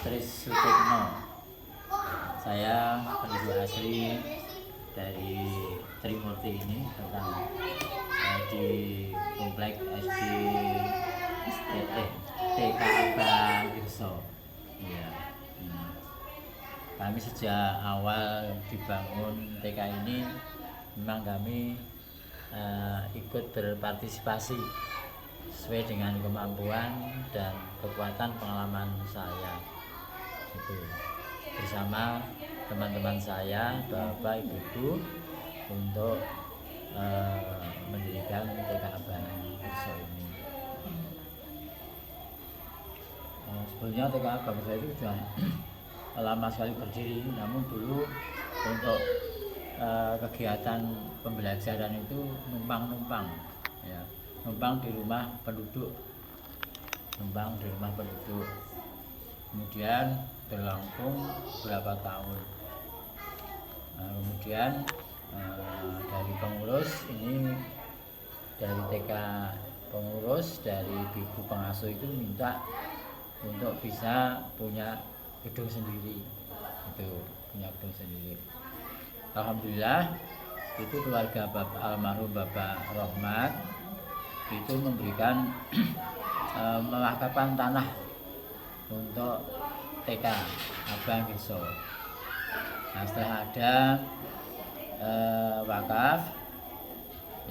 Tris Sutikno. Saya penduduk asli dari Trimurti ini, tentang di komplek SD TK Abang Girso. Ya. Kami sejak awal dibangun TK ini memang kami ikut berpartisipasi sesuai dengan kemampuan dan kekuatan pengalaman saya. Itu bersama teman-teman saya, bapak ibu untuk mendirikan TK Abang Girso ini. Sebelumnya TK Abang Girso itu sudah lama sekali berdiri, namun dulu untuk kegiatan pembelajaran itu numpang ya, numpang di rumah penduduk, kemudian berlangsung beberapa tahun. Kemudian dari pengurus ini, dari TK pengurus, dari ibu pengasuh itu minta untuk bisa punya gedung sendiri, Alhamdulillah itu keluarga almarhum Bapak Rohmat itu memberikan mewakafkan tanah untuk TK Abang Girso. Nah, setelah ada wakaf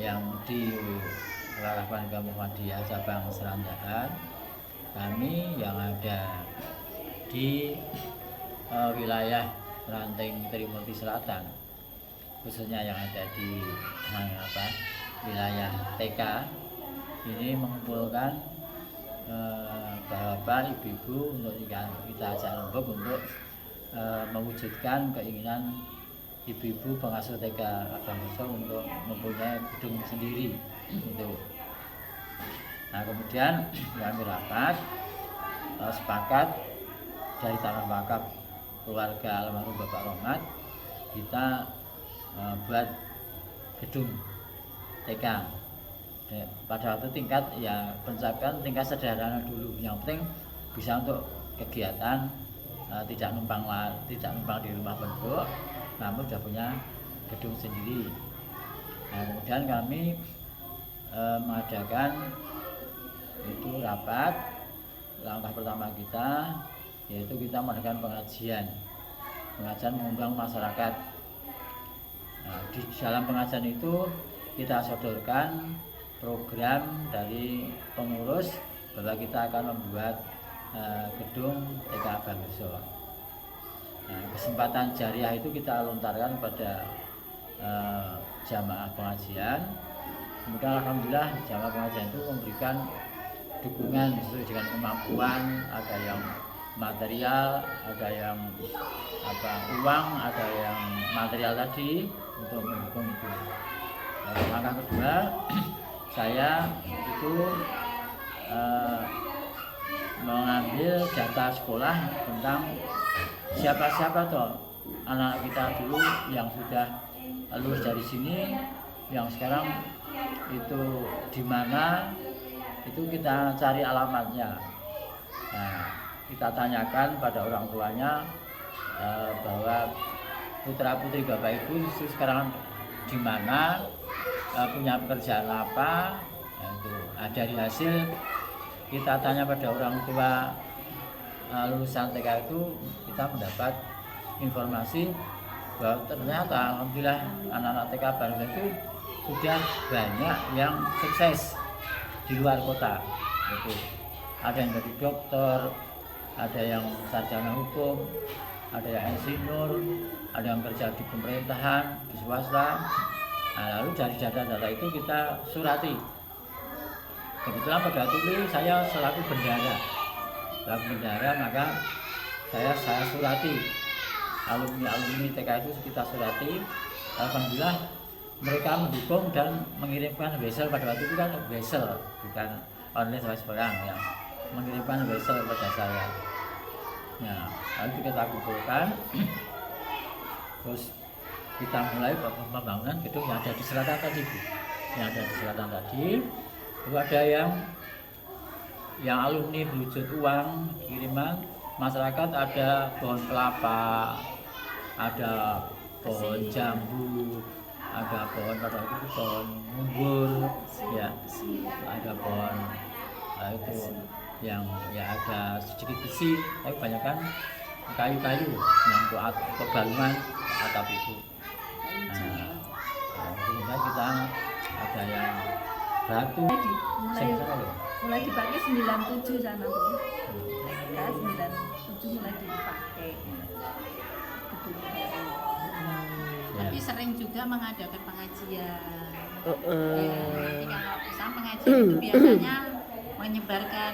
yang diwakafkan ke Muhammadiyah Cabang Serandahan, kami yang ada di wilayah Ranting Trimurti Selatan, khususnya yang ada di wilayah TK ini, mengumpulkan bapak ibu untuk kita ajak rembuk untuk mewujudkan keinginan ibu-ibu pengasuh TK Abang Girso untuk mempunyai gedung sendiri. Nah, kemudian kami rapat sepakat dari tanah wakaf keluarga almarhum Bapak Rohmat kita buat gedung TK. Pada waktu tingkat ya pencapaian tingkat sederhana dulu, yang penting bisa untuk kegiatan, tidak numpang di rumah penduduk, namun sudah punya gedung sendiri. Nah, kemudian kami mengadakan itu rapat. Langkah pertama kita yaitu kita mengadakan pengajian mengundang masyarakat. Nah, di dalam pengajian itu kita sodorkan program dari pengurus bahwa kita akan membuat gedung TK Abang Girso. Nah, kesempatan jariah itu kita lontarkan pada jamaah pengajian. Kemudian alhamdulillah jamaah pengajian itu memberikan dukungan sesuai dengan kemampuan, ada yang material, ada yang uang, ada yang material tadi untuk mendukung itu. Langkah kedua, saya itu mengambil data sekolah tentang siapa toh anak kita dulu yang sudah lulus dari sini, yang sekarang itu di mana, itu kita cari alamatnya. Nah, kita tanyakan pada orang tuanya bahwa putra putri bapak ibu itu sekarang di mana, punya pekerjaan apa. Nah, itu dari hasil kita tanya pada orang tua lulusan TK itu, kita mendapat informasi bahwa ternyata alhamdulillah anak-anak TK Abang Girso itu sudah banyak yang sukses di luar kota. Itu ada yang jadi dokter, ada yang sarjana hukum, ada yang insinyur, ada yang kerja di pemerintahan, di swasta. Nah, lalu dari data-data itu kita surati. Kebetulan pada waktu itu saya selaku bendara, maka saya surati alumni TK itu, kita surati. Alhamdulillah mereka mendukung dan mengirimkan wesel. Pada waktu itu kan wesel, bukan online sama seorang ya, mengirimkan wesel kepada saya. Nah, lalu kita kumpulkan, terus kita mulai pembangunan gedung yang ada di selatan tadi, itu ada yang alumni berwujud uang kiriman masyarakat ada pohon kelapa, ada pohon jambu, ada pohon pada itu pohon munggur, ya, ada pohon itu yang ya ada sedikit besi, tapi kebanyakan kayu-kayu yang untuk balungan atap itu. Nah, kita ada yang batu. Mulai dipakai 97 sana Bu. Mereka 97 mulai dipakai. Tapi sering juga mengadakan pengajian. Nanti kalau misalnya pengajian itu biasanya menyebarkan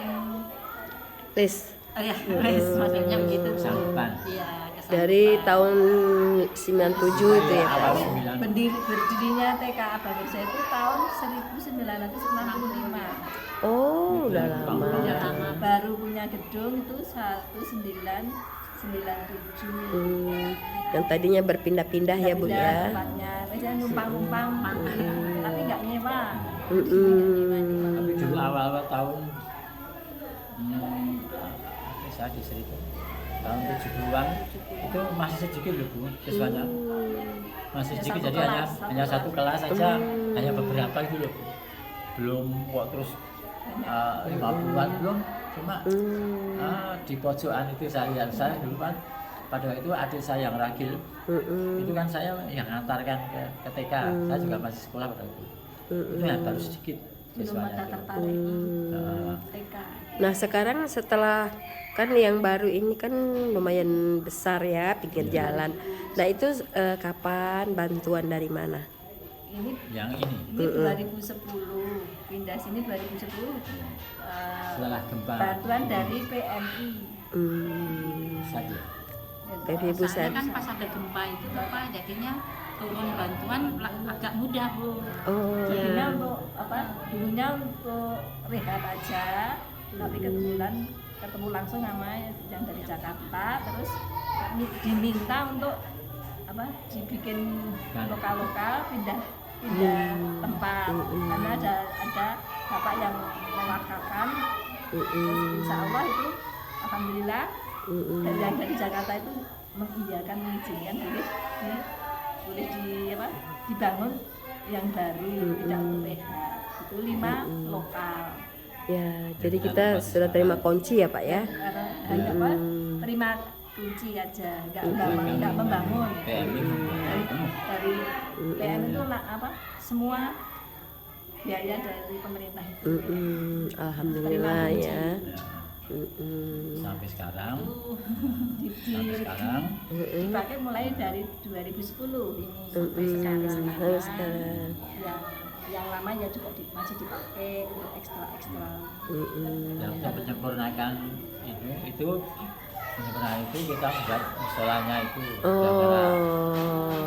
list maksudnya begitu. Sampan. Iya, dari tahun 97 itu ya Pak. Berdirinya TK Bagus itu tahun 1965. Oh, udah lama. Baru punya gedung itu 1997. Yang tadinya berpindah-pindah ya Bu ya. Tempatnya, biasanya numpang-numpang, tapi nggak nyewa. Tapi dulu awal-awal tahun saya dicerita tahun 70-an itu masih sedikit loh Bu siswanya, masih sedikit, jadi hanya satu kelas saja, hanya beberapa itu loh Bu, belum kok terus 50-an belum, cuma di pojokan itu saya dulu kan pada itu adik saya yang ragil, itu kan saya yang antarkan ke TK, saya juga masih sekolah pada itu ya baru sedikit siswanya. TK. Nah sekarang setelah kan yang baru ini kan lumayan besar ya pinggir jalan. Nah itu kapan bantuan dari mana? Ini 2010, pindah sini 2010. Setelah gempa. Bantuan dari PMI. Saja. Dari Ibu Soalnya kan pas ada gempa itu jadinya turun bantuan agak mudah Bu. Jadinya untuk dulunya untuk rehat aja, tapi ketemu langsung sama yang dari Jakarta, terus diminta untuk dibikin lokal pindah tempat, karena ada bapak yang mewakalkan. Insya Allah itu alhamdulillah dari Jakarta itu mengiyakan, mengizinkan boleh dibangun yang baru, tidak untuk rehat. Itu 5 lokal. Ya, jadi kita sudah terima kunci ya Pak ya. Hanya terima kunci aja, nggak membangun. Dari PM itu semua biaya dari pemerintah itu. Alhamdulillah ya. Sampai sekarang dipakai mulai dari 2010 ini sampai sekarang. Yang lama ya juga masih dipakai untuk ekstra. Yang untuk menyempurnakan itu menyempurnakan itu kita buat musolanya itu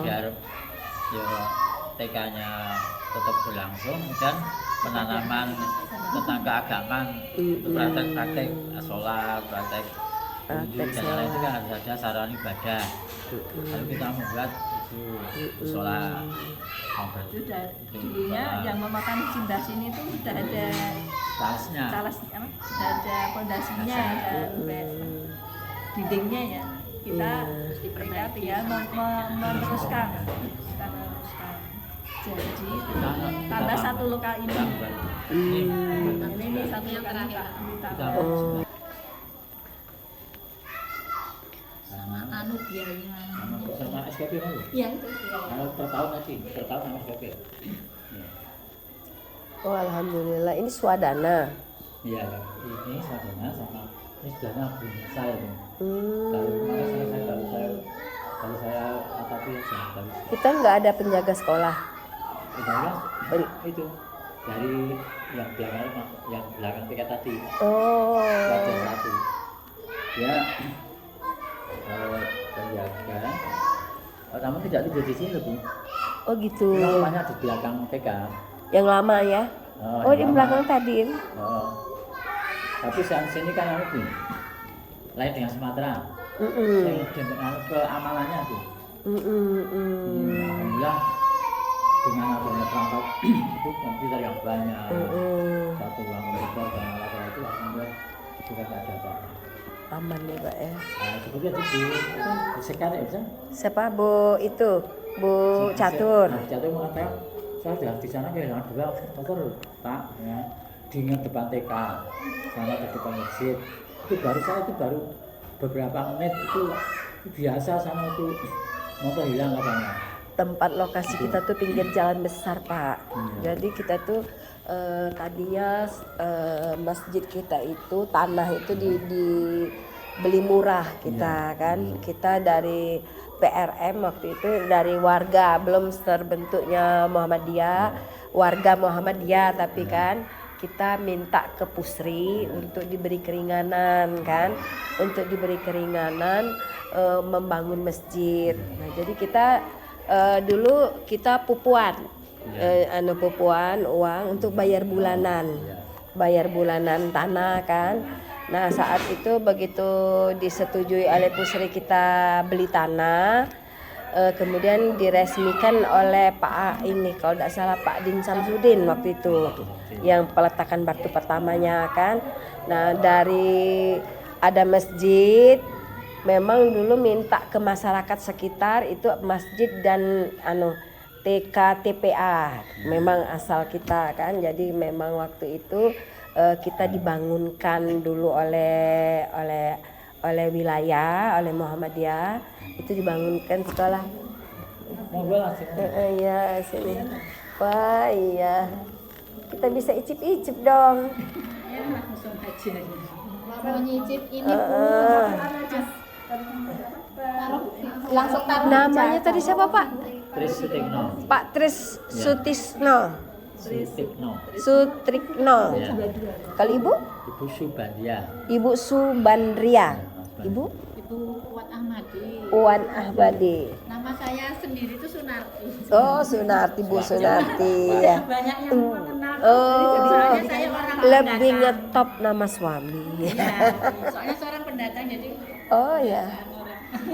biar ya TK-nya tetap berlangsung dan penanaman tentang keagamaan, praktek sholat, praktek wudhu dan lain itu kan harus ada sarana ibadah. Lalu kita membuat itu sholat. Itu dulunya yang memakan cinta sini itu sudah ada tasnya, sudah ada fondasinya dan dindingnya ya. Kita tinggal meneruskan. Jadi tambah satu lokal ini. Ini satu yang terakhir. Sama biayanya. Sama SPP kan? Iya itu. Kalau per tahun sama SPP. Oh alhamdulillah, ini swadana. Iya, ini swadana sama ini sebelahnya saya tuh. Kalau saya atapi aja. Kita nggak ada penjaga sekolah. Itu dari yang belakang TK tadi. Ada satu. Ya penjaga. Pertama tidak tidur di sini Bu. Oh gitu. Rumahnya di belakang TK. Yang lama ya? Oh di belakang tadi. Tapi saat sini kan Bu, lain dengan Sumatera. Saya dengan keamalannya tuh. Alhamdulillah dengan adanya perangkat itu komputer yang banyak, satu ruang komputer dan alat-alat itu alhamdulillah juga tidak ada apa-apa. aman ya Pak ya. Nah, kemudian di sekarang bisa. Siapa Bu itu? Bu Catur. Nah, Catur mengatakan saya sudah di sana kehilangan dua motor Pak, ya. Di depan TK, sama di depan masjid. Itu baru beberapa menit itu biasa sama itu motor hilang katanya. Tempat lokasi kita tuh pinggir jalan besar Pak. Jadi kita tuh tadinya masjid kita itu tanah itu dibeli murah kita kan. Kita dari PRM waktu itu dari warga, belum terbentuknya Muhammadiyah, warga Muhammadiyah, tapi kan kita minta ke Pusri untuk diberi keringanan kan, untuk diberi keringanan membangun masjid. Nah jadi kita dulu kita pupuan, pupuan uang untuk bayar bulanan tanah kan. Nah saat itu begitu disetujui oleh Pusri kita beli tanah, kemudian diresmikan oleh Pak ini kalau tidak salah Pak Din Samsudin waktu itu yang peletakan batu pertamanya kan. Nah dari ada masjid, memang dulu minta ke masyarakat sekitar itu masjid dan TK TPA memang asal kita kan. Jadi memang waktu itu kita dibangunkan dulu oleh wilayah, oleh Muhammadiyah, itu dibangunkan sekolah. Iya sini. Wah iya, kita bisa icip-icip dong. Mau nyicip ini langsung taruh. Namanya tadi siapa Pak? Tris Sutikno. Pak Tris Sutisno. Sutrikno. Ya. Kalau Ibu? Ibu Subandia. Ibu Subandria. Ibu? Ibu Uwan Ahmadi. Uwan Ahmadi. Nama saya sendiri itu Sunarti. Oh Sunarti, Bu Sunarti ya. Banyak yang mengenal. Oh, Soalnya saya orang lebih pendatang. ngetop nama suami. Iya, soalnya seorang pendatang jadi Oh ya.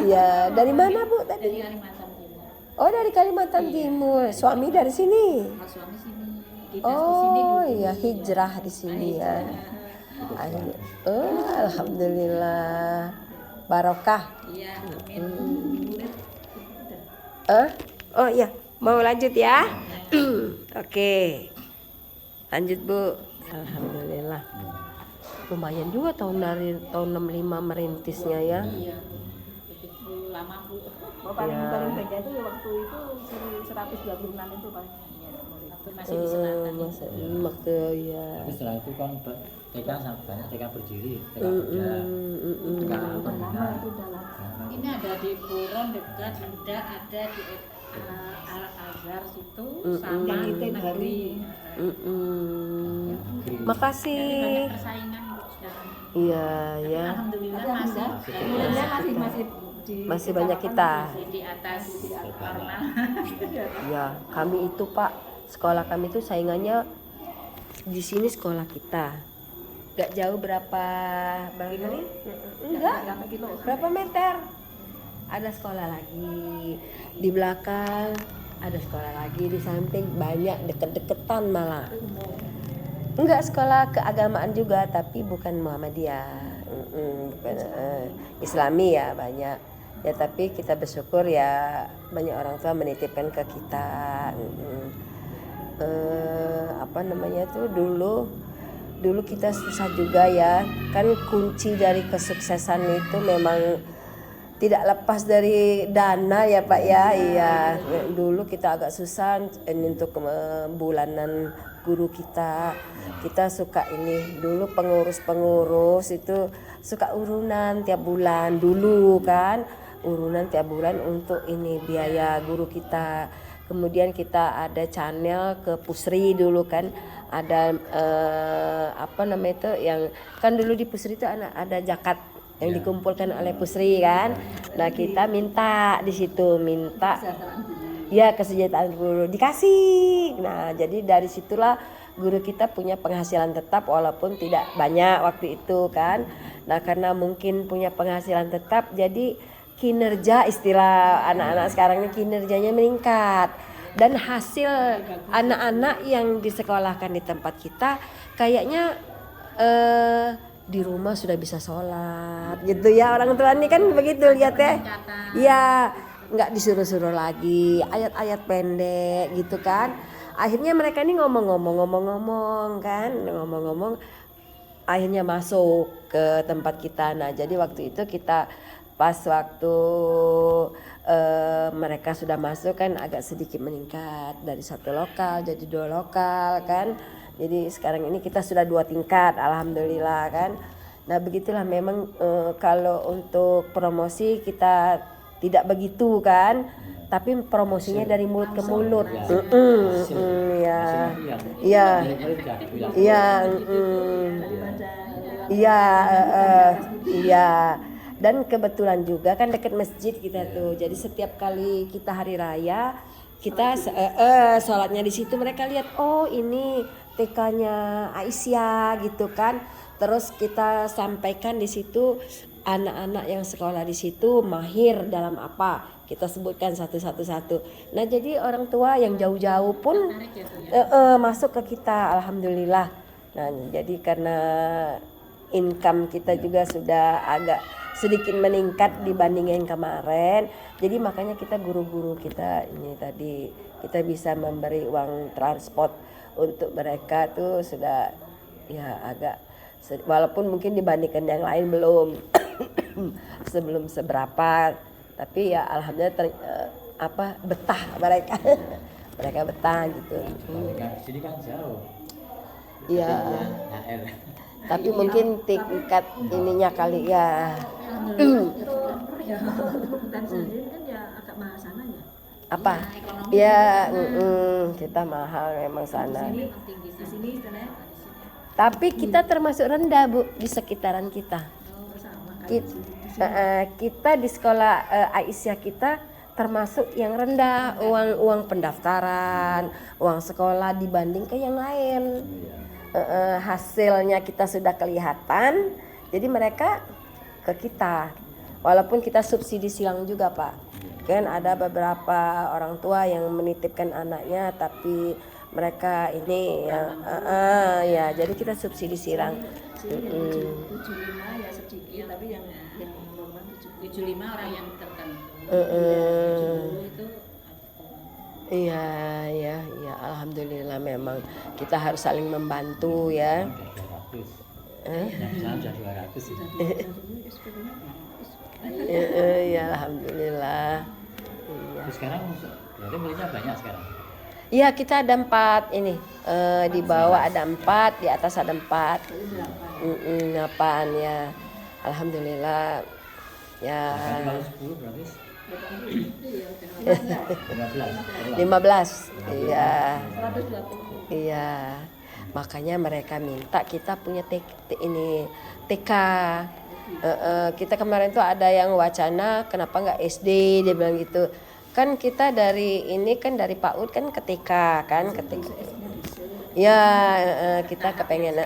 Ya, dari mana Bu tadi? dari Kalimantan Timur. Oh, dari Kalimantan Timur. Suami dari sini. Kalau suami sini, dinas di sini Oh dulu. iya, hijrah di sini ya. Oh, alhamdulillah. Barokah. Iya, amin. Oh iya, mau lanjut ya? Oke. Lanjut Bu. Alhamdulillah. Lumayan juga tahun 65 merintisnya ya. Iya, begitu lama Bu. Paling banyak itu waktu itu 126 itu paling. Waktu masih di selatan. Waktu ya. Tapi setelah itu kan TK sangat banyak TK berdiri, TK Buddha, TK Pembina. Ini ada di Buron dekat Buddha, ada di Al Azhar situ sama negeri. Makasih. Banyak persaingan Bu sekarang. Iya ya. Alhamdulillah masih Masih banyak kita. masih di atas normal. Ya, kami itu Pak, sekolah kami itu saingannya di sini sekolah kita. Gak jauh berapa menit? Enggak. Berapa meter? Ada sekolah lagi di belakang, ada sekolah lagi di samping, banyak deket-deketan malah. Enggak sekolah keagamaan juga, tapi bukan Muhammadiyah, bukan Islami ya banyak. Ya tapi kita bersyukur ya banyak orang tua menitipkan ke kita. Apa namanya tuh dulu kita susah juga ya, kan kunci dari kesuksesan itu memang tidak lepas dari dana ya Pak ya. Iya, dulu kita agak susah untuk bulanan guru kita suka ini dulu pengurus itu suka urunan tiap bulan dulu kan, urunan tiap bulan untuk ini biaya guru kita. Kemudian kita ada channel ke Pusri dulu kan, ada apa namanya itu yang kan dulu di Pusri itu ada zakat yang dikumpulkan oleh Pusri kan. Nah kita minta di situ, minta ya kesejahteraan guru dikasih. Nah jadi dari situlah guru kita punya penghasilan tetap walaupun tidak banyak waktu itu kan. Nah karena mungkin punya penghasilan tetap, jadi kinerja, istilah anak-anak sekarang ini kinerjanya meningkat. Dan hasil anak-anak yang disekolahkan di tempat kita kayaknya di rumah sudah bisa sholat gitu ya, orang tua ini kan begitu lihat ya. Iya, nggak disuruh-suruh lagi ayat-ayat pendek gitu kan. Akhirnya mereka ini ngomong-ngomong kan, ngomong-ngomong akhirnya masuk ke tempat kita. Nah jadi waktu itu kita pas waktu mereka sudah masuk kan agak sedikit meningkat dari 1 lokal jadi 2 lokal kan. Jadi sekarang ini kita sudah 2 tingkat, alhamdulillah kan. Nah begitulah memang kalau untuk promosi kita tidak begitu kan, tapi promosinya dari mulut ke mulut. Ya, iya, iya, iya, iya. Dan kebetulan juga kan dekat masjid kita tuh, jadi setiap kali kita hari raya kita sholatnya di situ, mereka lihat oh ini TK-nya Aisyah gitu kan. Terus kita sampaikan di situ anak-anak yang sekolah di situ mahir dalam apa, kita sebutkan satu-satu. Nah jadi orang tua yang jauh-jauh pun masuk ke kita, alhamdulillah. Nah jadi karena income kita juga sudah agak sedikit meningkat dibanding yang kemarin, jadi makanya kita guru-guru kita ini tadi kita bisa memberi uang transport untuk mereka tuh sudah ya agak, walaupun mungkin dibandingkan yang lain belum sebelum seberapa, tapi ya alhamdulillah betah mereka mereka betah gitu. Sini kan jauh. Iya. Tapi mungkin tingkat ininya kali ya. Dan sendiri kan ya agak mahal sana ya. Apa? Ya, kita mahal memang sana. Di sini istilahnya Tapi kita termasuk rendah Bu di sekitaran kita. sama Kita di sekolah Aisyah kita termasuk yang rendah uang pendaftaran, uang sekolah dibanding ke yang lain. Hasilnya kita sudah kelihatan, jadi mereka ke kita. Walaupun kita subsidi silang juga Pak, kan ada beberapa orang tua yang menitipkan anaknya, tapi mereka ini ya jadi kita subsidi silang. 75 ya sedikit, tapi yang normal 75 orang yang tertentu. 70 itu Iya, alhamdulillah memang kita harus saling membantu ya. 200. Yang sana sudah 200 sih. Ya alhamdulillah. Iya. Terus sekarang berarti muridnya banyak sekarang. Iya kita ada 4 ini, di bawah ada 4, di atas ada 4. 8 ya, alhamdulillah ya. Kalau 10 berarti 15, iya. 120. Iya, makanya mereka minta kita punya TK. Kita kemarin tuh ada yang wacana kenapa nggak SD, dia bilang gitu. Kan kita dari ini kan dari PAUD kan ke TK kan, ke TK. Ya, kita kepengen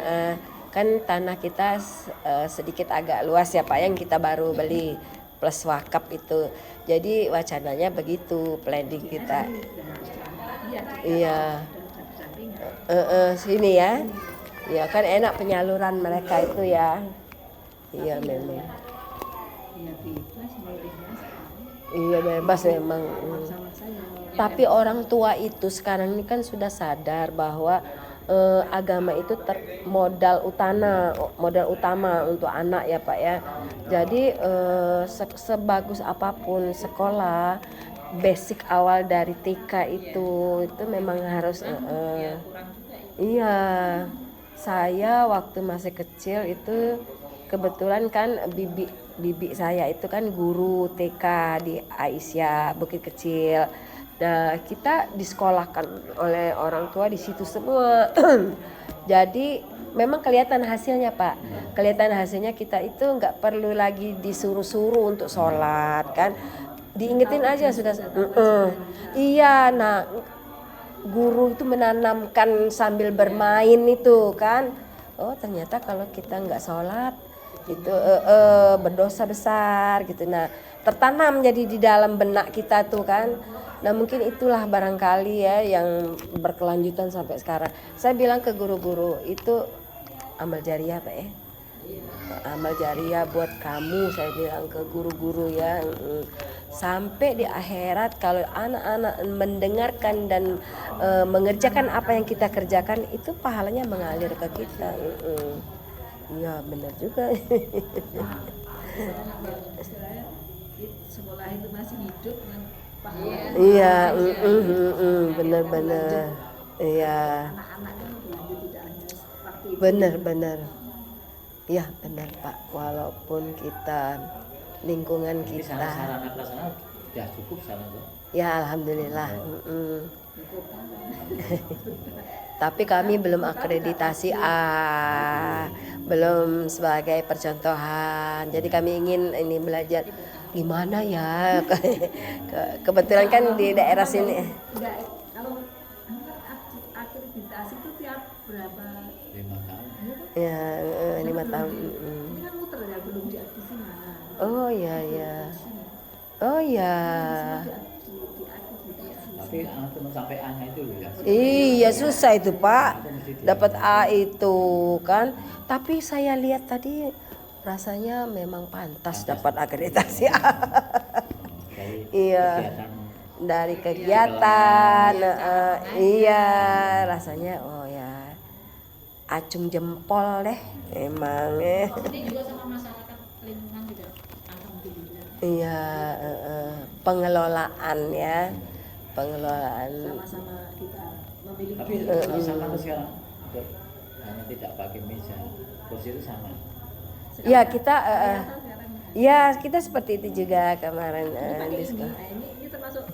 kan tanah kita sedikit agak luas ya Pak, yang kita baru beli plus wakaf itu. Jadi wacananya begitu planning kita. Iya. Sini ya. Ya kan enak penyaluran mereka itu ya. Iya memang. Iya bebas memang. Tapi orang tua itu sekarang ini kan sudah sadar bahwa agama itu modal utama untuk anak ya Pak ya. Jadi sebagus apapun sekolah, basic awal dari TK itu memang harus iya. Saya waktu masih kecil itu kebetulan kan bibi saya itu kan guru TK di Aisyah Bukit Kecil. Nah, kita disekolahkan oleh orang tua di situ semua. Jadi memang kelihatan hasilnya Pak. Kelihatan hasilnya kita itu nggak perlu lagi disuruh-suruh untuk sholat kan. Diingetin aja sudah. Iya, nah guru itu menanamkan sambil bermain itu kan. Oh ternyata kalau kita nggak sholat itu berdosa besar gitu. Nah tertanam jadi di dalam benak kita tuh kan. Nah mungkin itulah barangkali ya yang berkelanjutan sampai sekarang. Saya bilang ke guru-guru itu amal jariah Pak ya. amal jariah buat kamu, saya bilang ke guru-guru ya. Sampai di akhirat kalau anak-anak mendengarkan dan mengerjakan apa yang kita kerjakan, itu pahalanya mengalir ke kita. Iya benar juga. Istilahnya sekolah itu masih hidup kan pahala. Iya, benar-benar. Iya, Anak-anak kan berlanjut tidak hanya waktu itu. benar-benar. Ya benar Pak. Walaupun kita lingkungan Jadi kita, sarana prasarana sudah cukup sana tuh. ya alhamdulillah. Tapi kami belum akreditasi belum sebagai percontohan. Jadi kami ingin ini belajar gimana ya. Kebetulan kan di daerah sini. Enggak, kalau akreditasi itu tiap berapa? 5 tahun. Ya 5 tahun. Ini kan muter ya, belum di sini. Oh ya ya. Oh ya. Tapi teman sampai A-nya itu loh ya. Iya susah itu Pak. Dapat A itu kan. Tapi saya lihat tadi rasanya memang pantas dapat akreditasi A. Dari Iya. kegiatan Dari kegiatan, iya rasanya oh ya acung jempol deh emang. Ini juga sama masyarakat lingkungan juga alhamdulillah. Iya pengelolaan ya, pengelolaan. Sama-sama kita memiliki. tapi sama tuh sekarang untuk hanya tidak pakai meja, kursi itu sama. Ya kita Sekarang ya kita seperti itu juga kemarin pakai di ini, sekolah. ini termasuk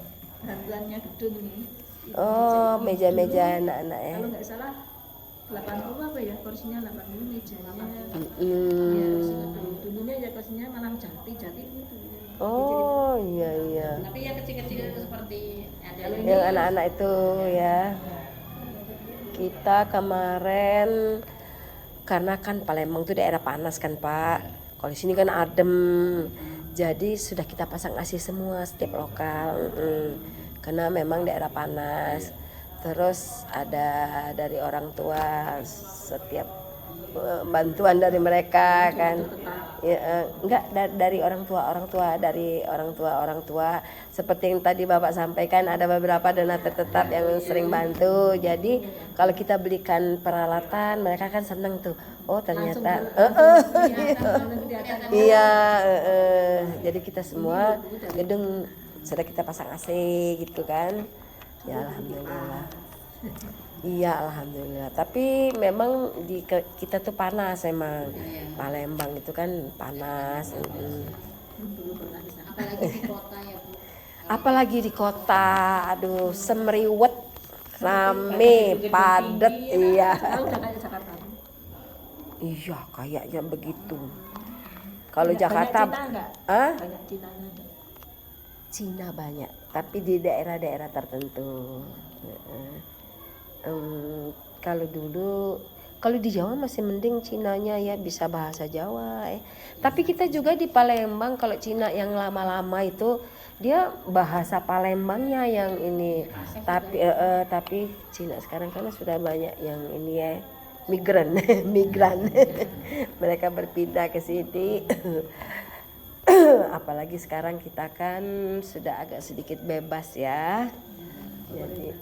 bantuannya gedung ini. Oh meja-meja anak-anak ya. Kalau nggak salah 80 apa ya kursinya 80 mejanya. Dulunya ya kursinya malah jati gitu. Oh iya iya. Tapi ya kecil-kecil seperti ada Yang anak-anak itu ya. Kita kemarin karena kan Palembang itu daerah panas kan Pak. Kalau di sini kan adem. Jadi sudah kita pasang AC semua setiap lokal. Karena memang daerah panas. Terus ada dari orang tua setiap bantuan dari mereka kan. Ya, enggak dari orang tua seperti yang tadi Bapak sampaikan ada beberapa donatur tetap yang sering bantu. Jadi kalau kita belikan peralatan mereka kan seneng tuh. Oh ternyata iya jadi kita semua gedung sudah kita pasang AC gitu kan. Ya alhamdulillah. Iya alhamdulillah. Tapi memang di kita tuh panas emang. Palembang itu kan panas. apalagi di kota ya Bu. Apalagi di kota, aduh semriwet, rame, padet, iya. Tahu udah kayak Jakarta. Iya kayaknya begitu. Kalau Banyak Jakarta, Cina enggak? ah? Banyak Cinanya enggak? Cina banyak, tapi di daerah-daerah tertentu. Kalau dulu, kalau di Jawa masih mending Cinanya ya bisa bahasa Jawa. Tapi kita juga di Palembang kalau Cina yang lama-lama itu dia bahasa Palembangnya yang ini. Tapi Cina sekarang karena sudah banyak yang ini ya migran, mereka berpindah ke sini. Apalagi sekarang kita kan sudah agak sedikit bebas ya. Jadi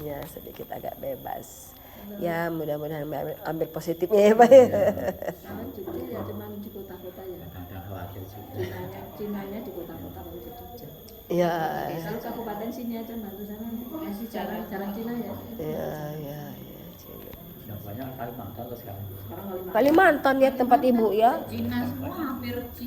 ya sedikit agak bebas. Ya mudah-mudahan ambil positifnya ya Pak. Sekarang cuti ya cuma di kota-kota ya. Kadang khawatir juga. Cinanya di kota-kota kalau di Jogja. Ya, Kalau kabupaten sini aja bantu sana masih jarang Cina ya. ya. Yang banyak Kalimantan terus sekarang. Sekarang kalau Kalimantan ya tempat ibu ya. Cina semua hampir Cina.